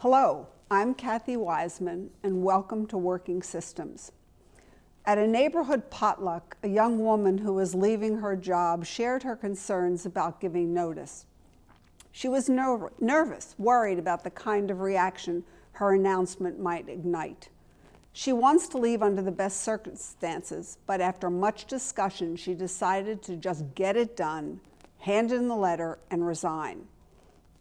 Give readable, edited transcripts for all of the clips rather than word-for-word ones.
Hello, I'm Kathy Wiseman, and welcome to Working Systems. At a neighborhood potluck, a young woman who was leaving her job shared her concerns about giving notice. She was nervous, worried about the kind of reaction her announcement might ignite. She wants to leave under the best circumstances, but after much discussion, she decided to just get it done, hand in the letter, and resign.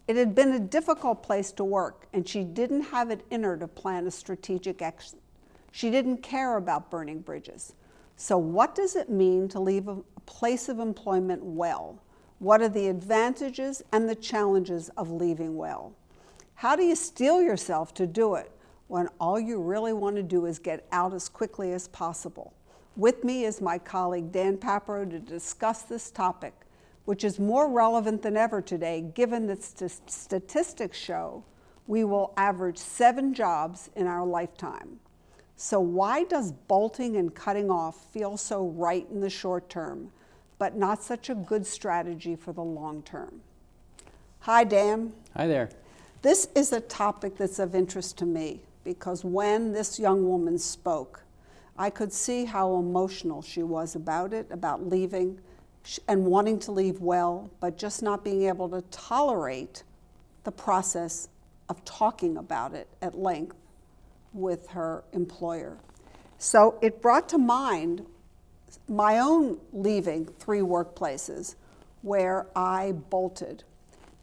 It had been a difficult place to work, and she didn't have it in her to plan a strategic exit. She didn't care about burning bridges. So what does it mean to leave a place of employment well? What are the advantages and the challenges of leaving well? How do you steel yourself to do it when all you really want to do is get out as quickly as possible? With me is my colleague Dan Papero to discuss this topic, which is more relevant than ever today, given that statistics show we will average 7 jobs in our lifetime. So why does bolting and cutting off feel so right in the short term, but not such a good strategy for the long term? Hi, Dan. Hi there. This is a topic that's of interest to me because when this young woman spoke, I could see how emotional she was about it, about leaving, and wanting to leave well, but just not being able to tolerate the process of talking about it at length with her employer. So it brought to mind my own leaving 3 workplaces where I bolted.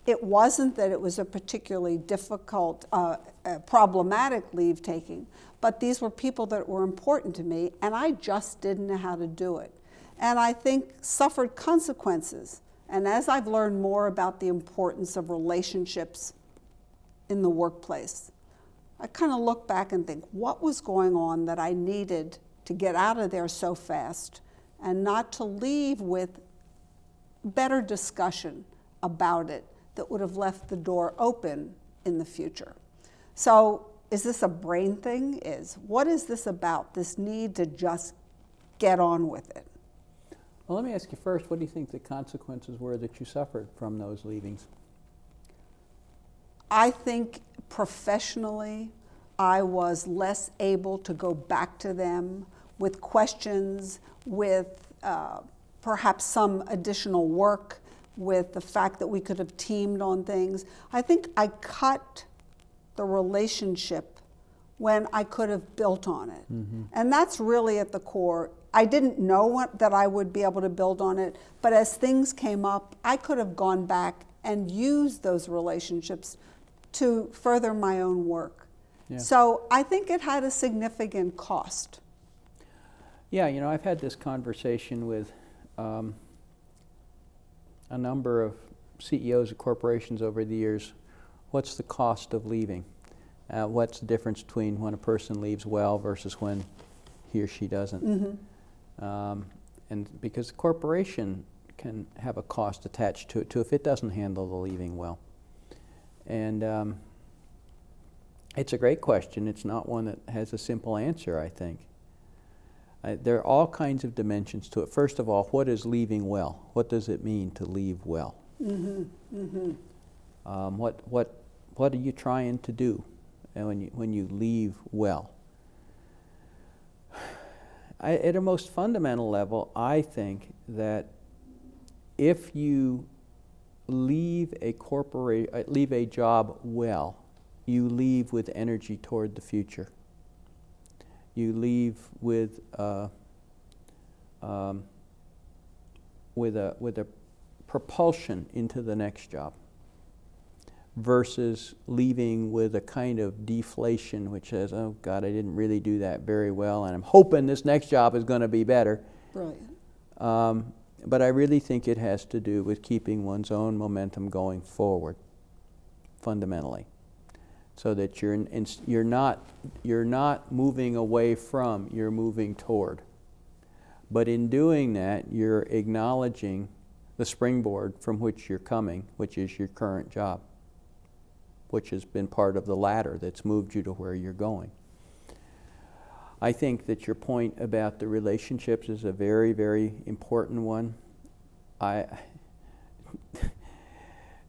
It wasn't that it was a particularly difficult, problematic leave taking, but these were people that were important to me, and I just didn't know how to do it. And I think suffered consequences. And as I've learned more about the importance of relationships in the workplace, I kind of look back and think, what was going on that I needed to get out of there so fast and not to leave with better discussion about it that would have left the door open in the future? So is this a brain thing? What is this about, this need to just get on with it? Well, let me ask you first, what do you think the consequences were that you suffered from those leavings? I think professionally, I was less able to go back to them with questions, with perhaps some additional work, with the fact that we could have teamed on things. I think I cut the relationship when I could have built on it. Mm-hmm. And that's really at the core. I didn't know that I would be able to build on it, but as things came up, I could have gone back and used those relationships to further my own work. Yeah. So I think it had a significant cost. Yeah, I've had this conversation with a number of CEOs of corporations over the years. What's the cost of leaving? What's the difference between when a person leaves well versus when he or she doesn't? Mm-hmm. And because the corporation can have a cost attached to it too if it doesn't handle the leaving well. And it's a great question. It's not one that has a simple answer, I think. There are all kinds of dimensions to it. First of all, what is leaving well? What does it mean to leave well? Mm-hmm. Mm-hmm. What are you trying to do when you leave well? At a most fundamental level, I think that if you leave a job well, you leave with energy toward the future. You leave with a propulsion into the next job, versus leaving with a kind of deflation, which says, oh God, I didn't really do that very well, and I'm hoping this next job is going to be better. Brilliant. But I really think it has to do with keeping one's own momentum going forward, fundamentally, so that you're not moving away from, you're moving toward. But in doing that, you're acknowledging the springboard from which you're coming, which is your current job, which has been part of the ladder that's moved you to where you're going. I think that your point about the relationships is a very, very important one. The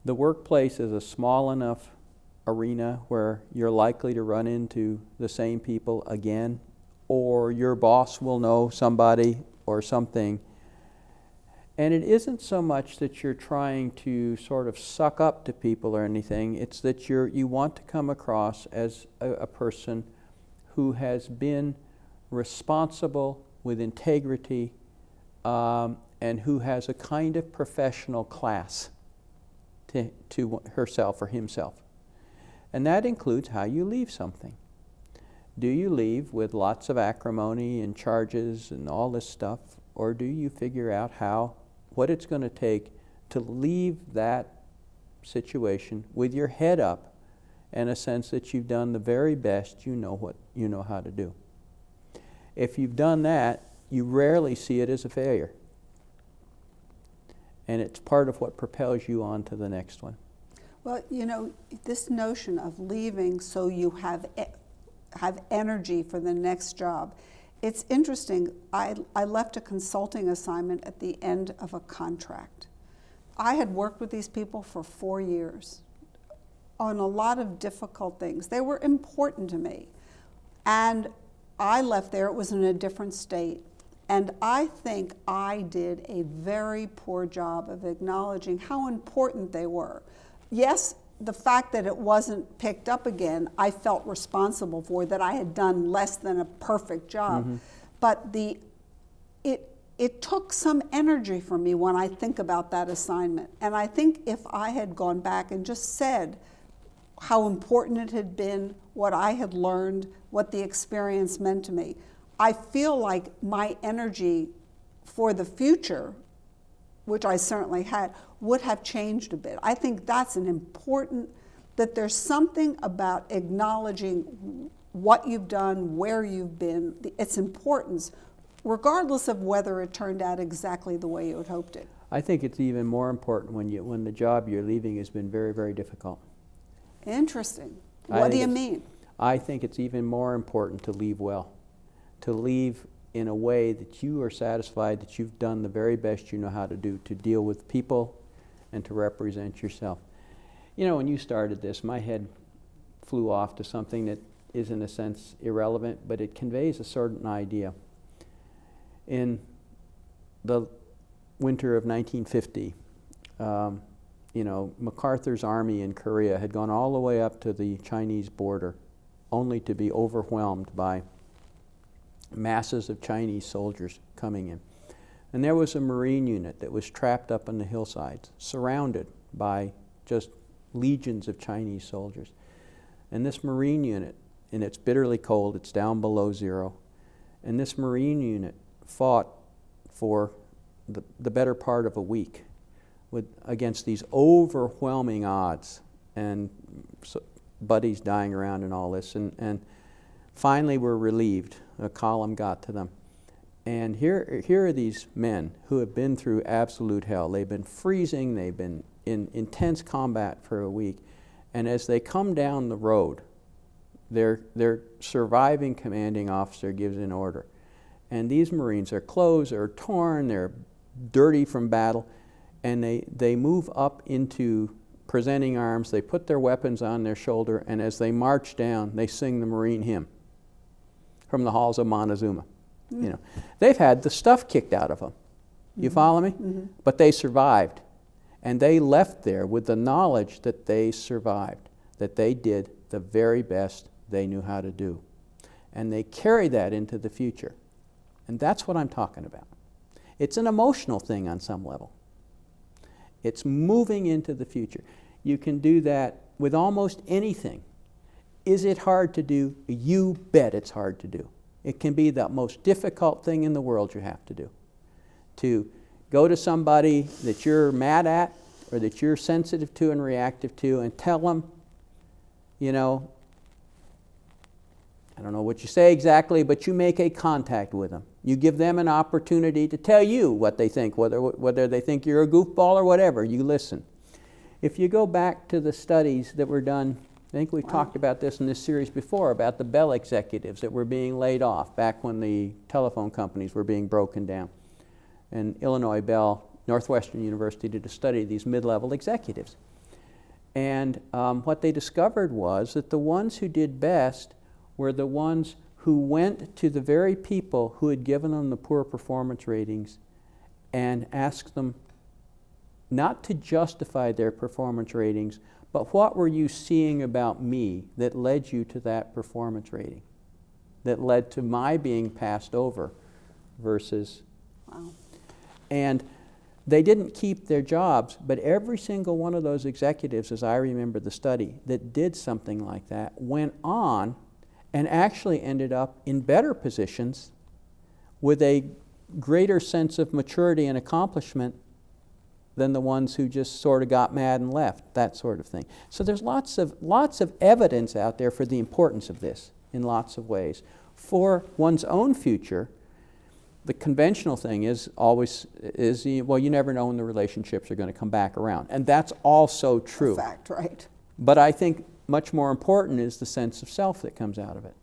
workplace is a small enough arena where you're likely to run into the same people again, or your boss will know somebody or something. And it isn't so much that you're trying to sort of suck up to people or anything, it's that you want to come across as a person who has been responsible with integrity, and who has a kind of professional class to herself or himself. And that includes how you leave something. Do you leave with lots of acrimony and charges and all this stuff, or do you figure out what it's going to take to leave that situation with your head up and a sense that you've done the very best you know how to do? If you've done that, you rarely see it as a failure. And it's part of what propels you on to the next one. Well, this notion of leaving so you have energy for the next job, it's interesting. I left a consulting assignment at the end of a contract. I had worked with these people for 4 years on a lot of difficult things. They were important to me. And I left there, it was in a different state. And I think I did a very poor job of acknowledging how important they were. Yes, the fact that it wasn't picked up again, I felt responsible for, that I had done less than a perfect job. Mm-hmm. But it took some energy from me when I think about that assignment. And I think if I had gone back and just said how important it had been, what I had learned, what the experience meant to me, I feel like my energy for the future, which I certainly had, would have changed a bit. I think that's that there's something about acknowledging what you've done, where you've been, its importance, regardless of whether it turned out exactly the way you had hoped it. I think it's even more important when the job you're leaving has been very, very difficult. Interesting. What do you mean? I think it's even more important to leave well. To leave in a way that you are satisfied that you've done the very best you know how to do, to deal with people and to represent yourself. When you started this, my head flew off to something that is in a sense irrelevant, but it conveys a certain idea. In the winter of 1950, MacArthur's army in Korea had gone all the way up to the Chinese border, only to be overwhelmed by masses of Chinese soldiers coming in. And there was a Marine unit that was trapped up on the hillsides, surrounded by just legions of Chinese soldiers. And this Marine unit, and it's bitterly cold, it's down below zero, and this Marine unit fought for the better part of a week against these overwhelming odds, and buddies dying around and all this, and finally were relieved. A column got to them. And here are these men who have been through absolute hell. They've been freezing, they've been in intense combat for a week, and as they come down the road, their surviving commanding officer gives an order. And these Marines, their clothes are torn, they're dirty from battle, and they move up into presenting arms, they put their weapons on their shoulder, and as they march down, they sing the Marine hymn from the halls of Montezuma. Mm. They've had the stuff kicked out of them. You follow me? Mm-hmm. But they survived. And they left there with the knowledge that they survived, that they did the very best they knew how to do. And they carry that into the future. And that's what I'm talking about. It's an emotional thing on some level. It's moving into the future. You can do that with almost anything. Is it hard to do? You bet it's hard to do. It can be the most difficult thing in the world you have to do. To go to somebody that you're mad at or that you're sensitive to and reactive to and tell them, I don't know what you say exactly, but you make a contact with them. You give them an opportunity to tell you what they think, whether they think you're a goofball or whatever. You listen. If you go back to the studies that were done, I think we've talked about this in this series before, about the Bell executives that were being laid off back when the telephone companies were being broken down. And Illinois Bell, Northwestern University did a study of these mid-level executives. And what they discovered was that the ones who did best were the ones who went to the very people who had given them the poor performance ratings and asked them not to justify their performance ratings, but what were you seeing about me that led you to that performance rating, that led to my being passed over versus... Wow. And they didn't keep their jobs, but every single one of those executives, as I remember the study, that did something like that went on and actually ended up in better positions with a greater sense of maturity and accomplishment than the ones who just sort of got mad and left, that sort of thing. So there's lots of evidence out there for the importance of this in lots of ways. For one's own future, the conventional thing is always, well, you never know when the relationships are going to come back around. And that's also true. A fact, right. But I think much more important is the sense of self that comes out of it.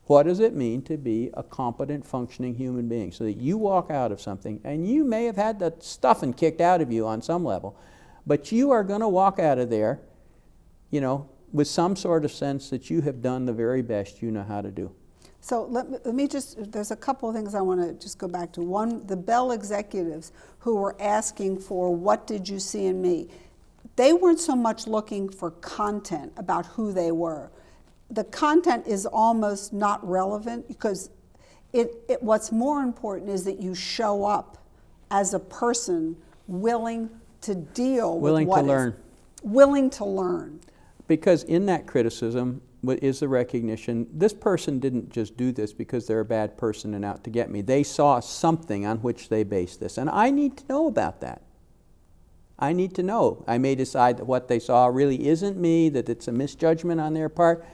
What does it mean to be a competent, functioning human being? So that you walk out of something, and you may have had the stuffing kicked out of you on some level, but you are going to walk out of there, you know, with some sort of sense that you have done the very best you know how to do. So let me just, there's a couple of things I want to just go back to. One, the Bell executives who were asking for, what did you see in me? They weren't so much looking for content about who they were. The content is almost not relevant because what's more important is that you show up as a person willing to deal with what is. Willing to learn. Because in that criticism is the recognition, this person didn't just do this because they're a bad person and out to get me. They saw something on which they based this, and I need to know about that. I need to know. I may decide that what they saw really isn't me, that it's a misjudgment on their part,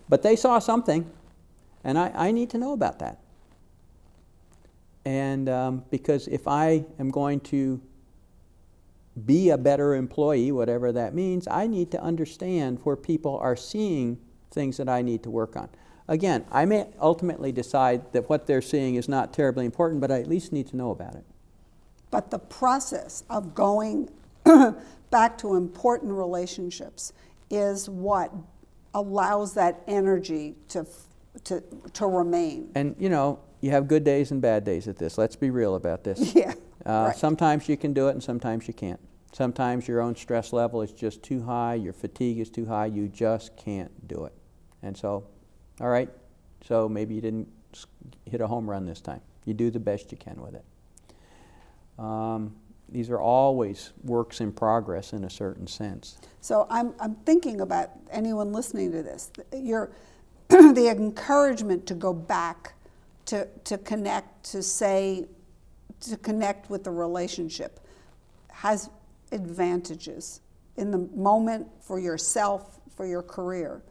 but they saw something, and I need to know about that. And because if I am going to be a better employee, whatever that means, I need to understand where people are seeing things that I need to work on. Again, I may ultimately decide that what they're seeing is not terribly important, but I at least need to know about it. But the process of going back to important relationships is what allows that energy to remain. And you know, you have good days and bad days at this. Let's be real about this. Yeah. Right. Sometimes you can do it and sometimes you can't. Sometimes your own stress level is just too high, your fatigue is too high, you just can't do it. And so, all right, so maybe you didn't hit a home run this time. You do the best you can with it. These are always works in progress in a certain sense. So I'm thinking about anyone listening to this. The encouragement to go back, to connect, to connect with the relationship has advantages in the moment for yourself, for your career.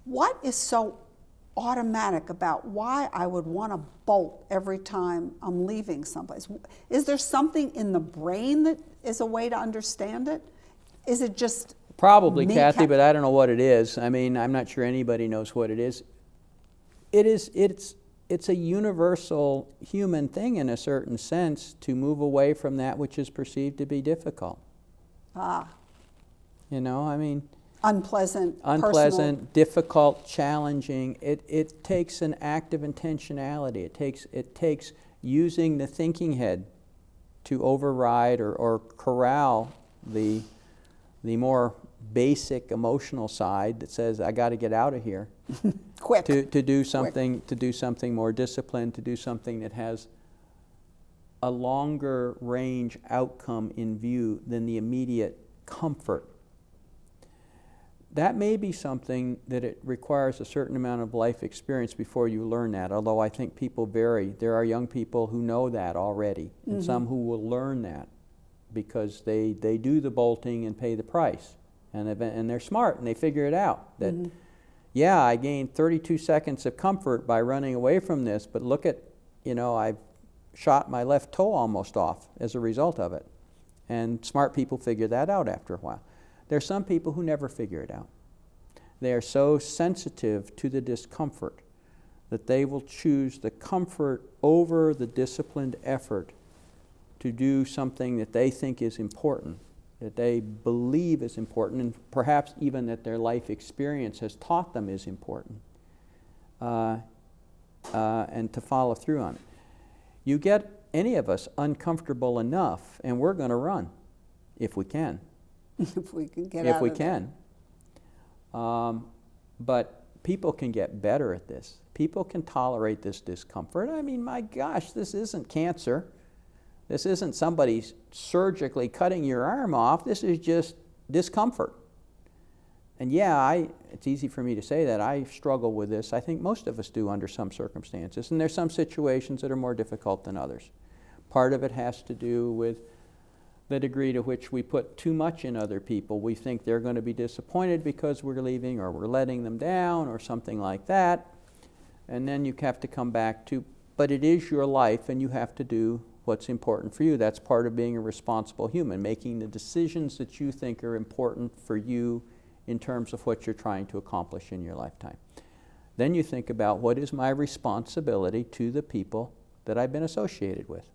What is so automatic about why I would want to bolt every time I'm leaving someplace? Is there something in the brain that is a way to understand it? Is it just probably, Kathy, but I don't know what it is. I mean, I'm not sure anybody knows what it is. It's a universal human thing in a certain sense to move away from that which is perceived to be difficult. You know, I mean, unpleasant, personal. Difficult, challenging. It takes an act of intentionality. It takes using the thinking head to override or corral the more basic emotional side that says, I got to get out of here. Quick. To do something more disciplined, to do something that has a longer range outcome in view than the immediate comfort. That may be something that it requires a certain amount of life experience before you learn that, although I think people vary. There are young people who know that already, and some who will learn that because they do the bolting and pay the price. And they're smart and they figure it out. That, yeah, I gained 32 seconds of comfort by running away from this, but look at, you know, I've shot my left toe almost off as a result of it. And smart people figure that out after a while. There are some people who never figure it out. They are so sensitive to the discomfort that they will choose the comfort over the disciplined effort to do something that they think is important. that they believe is important, and perhaps even that their life experience has taught them is important, and to follow through on it. You get any of us uncomfortable enough, and we're going to run if we can. If we can get if out we of can. But people can get better at this. People can tolerate this discomfort. I mean, my gosh, this isn't cancer. This isn't somebody surgically cutting your arm off. This is just discomfort. And yeah, it's easy for me to say that. I struggle with this. I think most of us do under some circumstances. And there's some situations that are more difficult than others. Part of it has to do with the degree to which we put too much in other people. We think they're going to be disappointed because we're leaving, or we're letting them down, or something like that. And then you have to come back to, but it is your life, and you have to do what's important for you. That's part of being a responsible human, making the decisions that you think are important for you in terms of what you're trying to accomplish in your lifetime. Then you think about, what is my responsibility to the people that I've been associated with?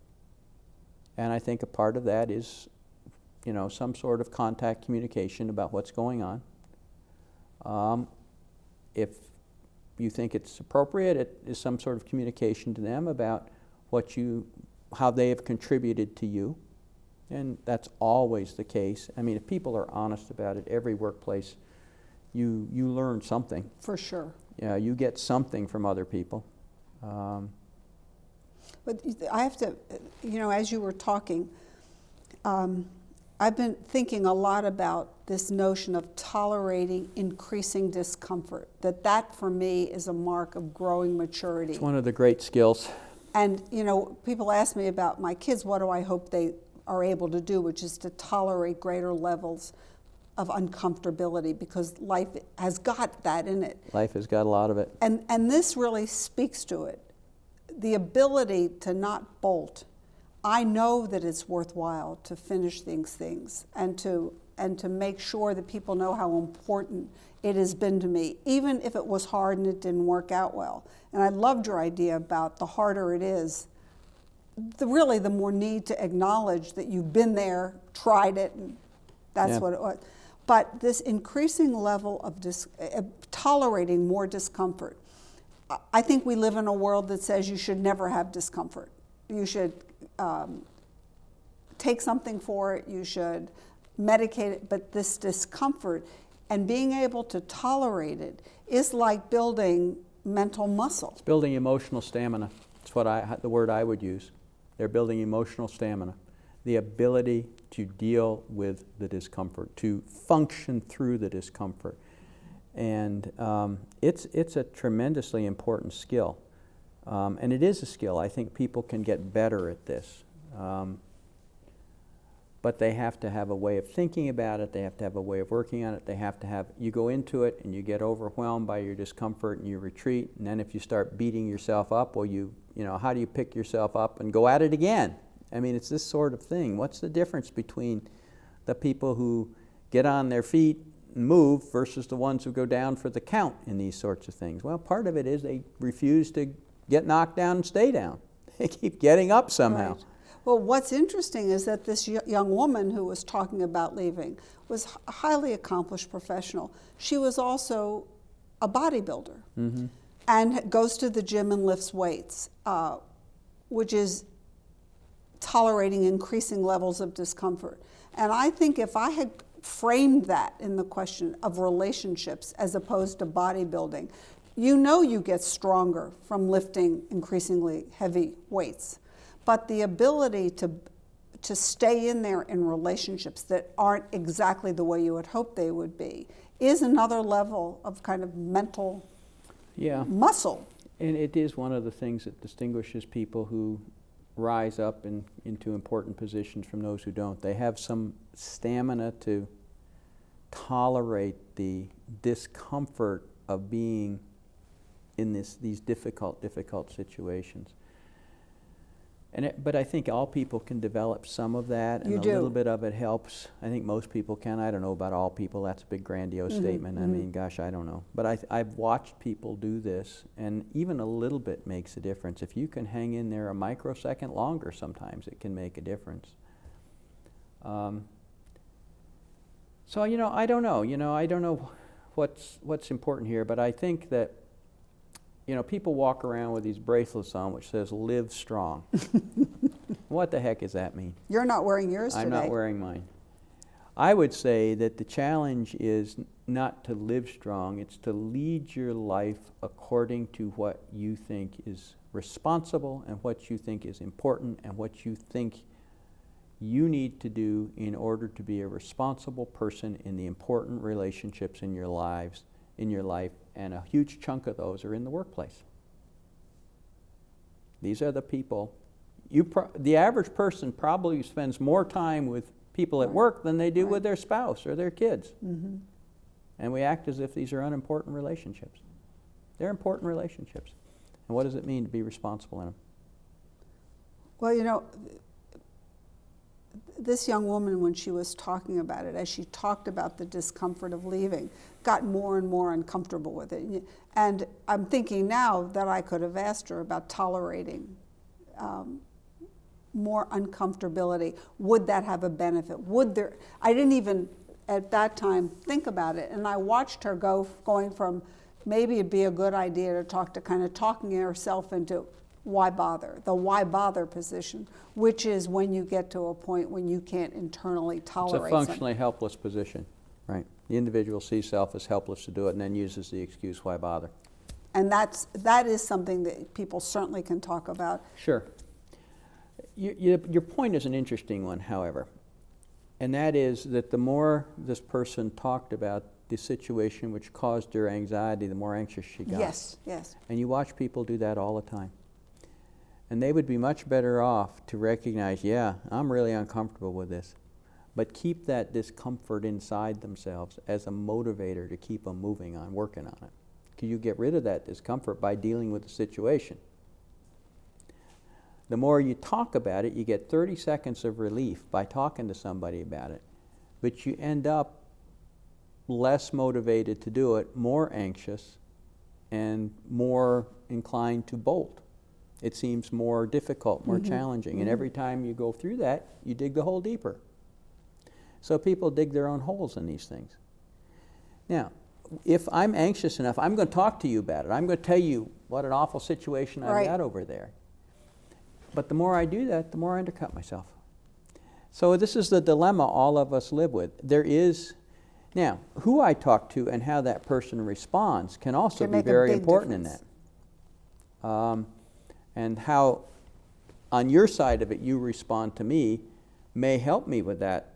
And I think a part of that is, some sort of contact communication about what's going on. If you think it's appropriate, it is some sort of communication to them about how they have contributed to you. And that's always the case. I mean, if people are honest about it, every workplace, you learn something. For sure. Yeah, you get something from other people. But I have to, as you were talking, I've been thinking a lot about this notion of tolerating increasing discomfort, that for me is a mark of growing maturity. It's one of the great skills. And, people ask me about my kids, what do I hope they are able to do, which is to tolerate greater levels of uncomfortability, because life has got that in it. Life has got a lot of it. And this really speaks to it. The ability to not bolt. I know that it's worthwhile to finish these things and to make sure that people know how important it has been to me, even if it was hard and it didn't work out well. And I loved your idea about the harder it is, the more need to acknowledge that you've been there, tried it, and that's what it was. But this increasing level of tolerating more discomfort. I think we live in a world that says you should never have discomfort. You should take something for it, you should medicate it, but this discomfort and being able to tolerate it is like building mental muscle. It's building emotional stamina. That's the word I would use. They're building emotional stamina. The ability to deal with the discomfort, to function through the discomfort. And it's a tremendously important skill. And it is a skill. I think people can get better at this. But they have to have a way of thinking about it. They have to have a way of working on it. You go into it and you get overwhelmed by your discomfort and you retreat. And then if you start beating yourself up, well, how do you pick yourself up and go at it again? I mean, it's this sort of thing. What's the difference between the people who get on their feet and move versus the ones who go down for the count in these sorts of things? Well, part of it is they refuse to get knocked down and stay down. They keep getting up somehow. Right. Well, what's interesting is that this young woman who was talking about leaving was a highly accomplished professional. She was also a bodybuilder and goes to the gym and lifts weights, which is tolerating increasing levels of discomfort. And I think if I had framed that in the question of relationships as opposed to bodybuilding, you get stronger from lifting increasingly heavy weights. But the ability to stay in there in relationships that aren't exactly the way you would hope they would be is another level of kind of mental muscle. And it is one of the things that distinguishes people who rise up into important positions from those who don't. They have some stamina to tolerate the discomfort of being in these difficult situations. But I think all people can develop some of that, and little bit of it helps. I think most people can. I don't know about all people. That's a big grandiose statement. I mean, gosh, I don't know. But I've watched people do this, and even a little bit makes a difference. If you can hang in there a microsecond longer, sometimes it can make a difference. So, I don't know. I don't know what's important here, but I think that, people walk around with these bracelets on which says "Live Strong." What the heck does that mean? You're not wearing yours today. I'm not wearing mine. I would say that the challenge is not to live strong, it's to lead your life according to what you think is responsible and what you think is important and what you think you need to do in order to be a responsible person in the important relationships in your life, and a huge chunk of those are in the workplace. These are the people. The average person probably spends more time with people at work than they do with their spouse or their kids. Mm-hmm. And we act as if these are unimportant relationships. They're important relationships. And what does it mean to be responsible in them? Well, this young woman, when she was talking about it, as she talked about the discomfort of leaving, got more and more uncomfortable with it. And I'm thinking now that I could have asked her about tolerating more uncomfortability. Would that have a benefit? I didn't even at that time think about it. And I watched her going from maybe it'd be a good idea to kind of talking herself into why bother, the why bother position, which is when you get to a point when you can't internally tolerate It's a functionally helpless position, right? The individual sees self as helpless to do it and then uses the excuse, why bother? And that is something that people certainly can talk about. Sure. Your point is an interesting one, however, and that is that the more this person talked about the situation which caused her anxiety, the more anxious she got. Yes, yes. And you watch people do that all the time. And they would be much better off to recognize, yeah, I'm really uncomfortable with this, but keep that discomfort inside themselves as a motivator to keep them moving on, working on it. Because you get rid of that discomfort by dealing with the situation. The more you talk about it, you get 30 seconds of relief by talking to somebody about it. But you end up less motivated to do it, more anxious, and more inclined to bolt. It seems more difficult, more challenging. And every time you go through that, you dig the hole deeper. So people dig their own holes in these things. Now, if I'm anxious enough, I'm going to talk to you about it. I'm going to tell you what an awful situation I've got over there. But the more I do that, the more I undercut myself. So this is the dilemma all of us live with. Now, who I talk to and how that person responds can also be very important in that. And how, on your side of it, you respond to me may help me with that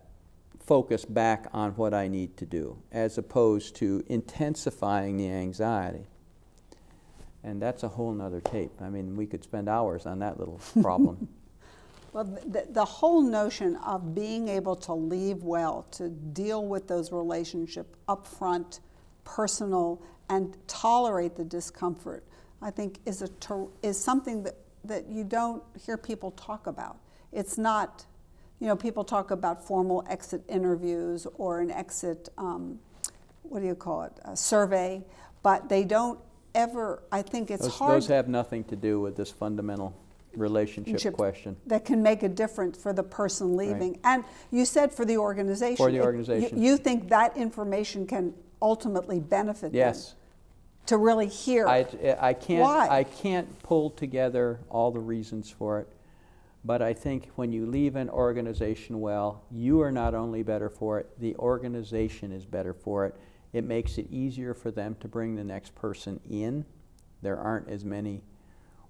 focus back on what I need to do, as opposed to intensifying the anxiety. And that's a whole nother tape. I mean, we could spend hours on that little problem. Well, the whole notion of being able to leave well, to deal with those relationships upfront, personal, and tolerate the discomfort, I think is something that you don't hear people talk about. It's not, people talk about formal exit interviews or an exit, a survey, but they don't ever, I think it's hard. Those have nothing to do with this fundamental relationship question. That can make a difference for the person leaving. Right. And you said for the organization. For the organization. You think that information can ultimately benefit them. To really hear I can't, why. I can't pull together all the reasons for it, but I think when you leave an organization well, you are not only better for it, the organization is better for it. It makes it easier for them to bring the next person in. There aren't as many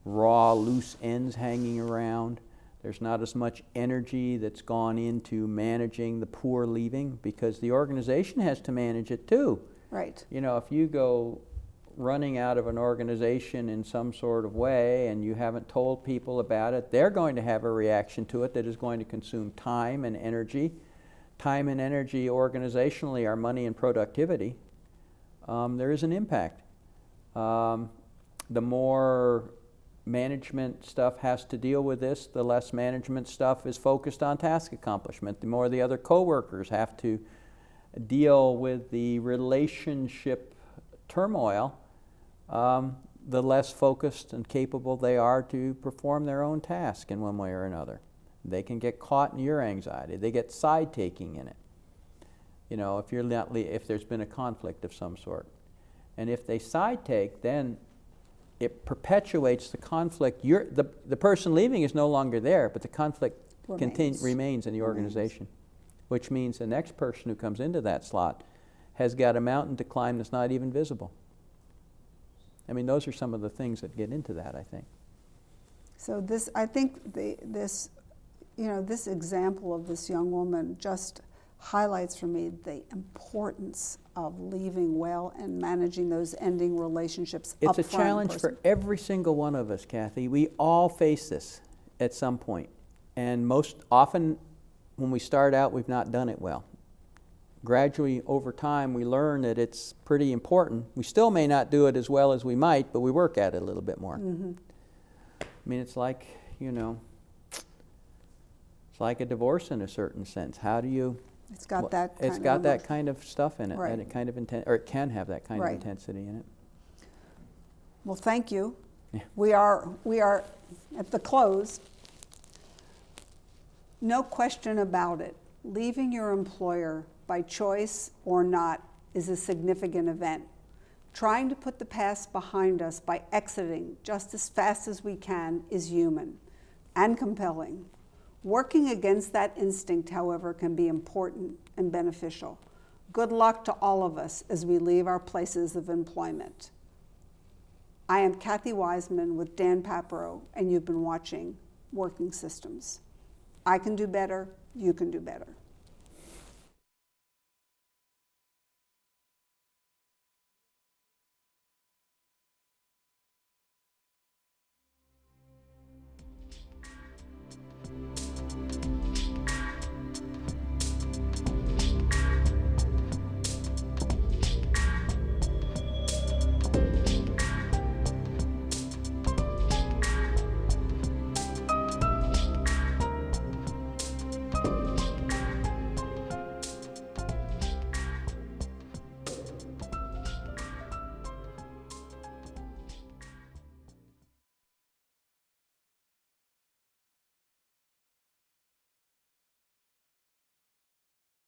raw, loose ends hanging around. There's not as much energy that's gone into managing the poor leaving, because the organization has to manage it too. Right. If you go running out of an organization in some sort of way and you haven't told people about it, they're going to have a reaction to it that is going to consume time and energy. Time and energy organizationally are money and productivity. There is an impact. The more management stuff has to deal with this, the less management stuff is focused on task accomplishment. The more the other coworkers have to deal with the relationship turmoil, the less focused and capable they are to perform their own task in one way or another. They can get caught in your anxiety. They get side-taking in it. You know, if you're not if there's been a conflict of some sort. And if they side take, then it perpetuates the conflict. The person leaving is no longer there, but the conflict remains in the organization, which means the next person who comes into that slot has got a mountain to climb that's not even visible. I mean, those are some of the things that get into that, I think. So this, I think this example of this young woman just highlights for me the importance of leaving well and managing those ending relationships. It's a challenge for every single one of us, Kathy. We all face this at some point. And most often when we start out, we've not done it well. Gradually, over time, we learn that it's pretty important. We still may not do it as well as we might, but we work at it a little bit more. Mm-hmm. I mean, it's like, you know, it's like a divorce in a certain sense. How do you... It's got that kind It's got that kind of stuff in it, right. and it kind of or it can have that kind right. of intensity in it. Well, thank you. Yeah. We are at the close. No question about it. Leaving your employer by choice or not is a significant event. Trying to put the past behind us by exiting just as fast as we can is human and compelling. Working against that instinct, however, can be important and beneficial. Good luck to all of us as we leave our places of employment. I am Kathy Wiseman with Dan Papero, and you've been watching Working Systems. I can do better, you can do better.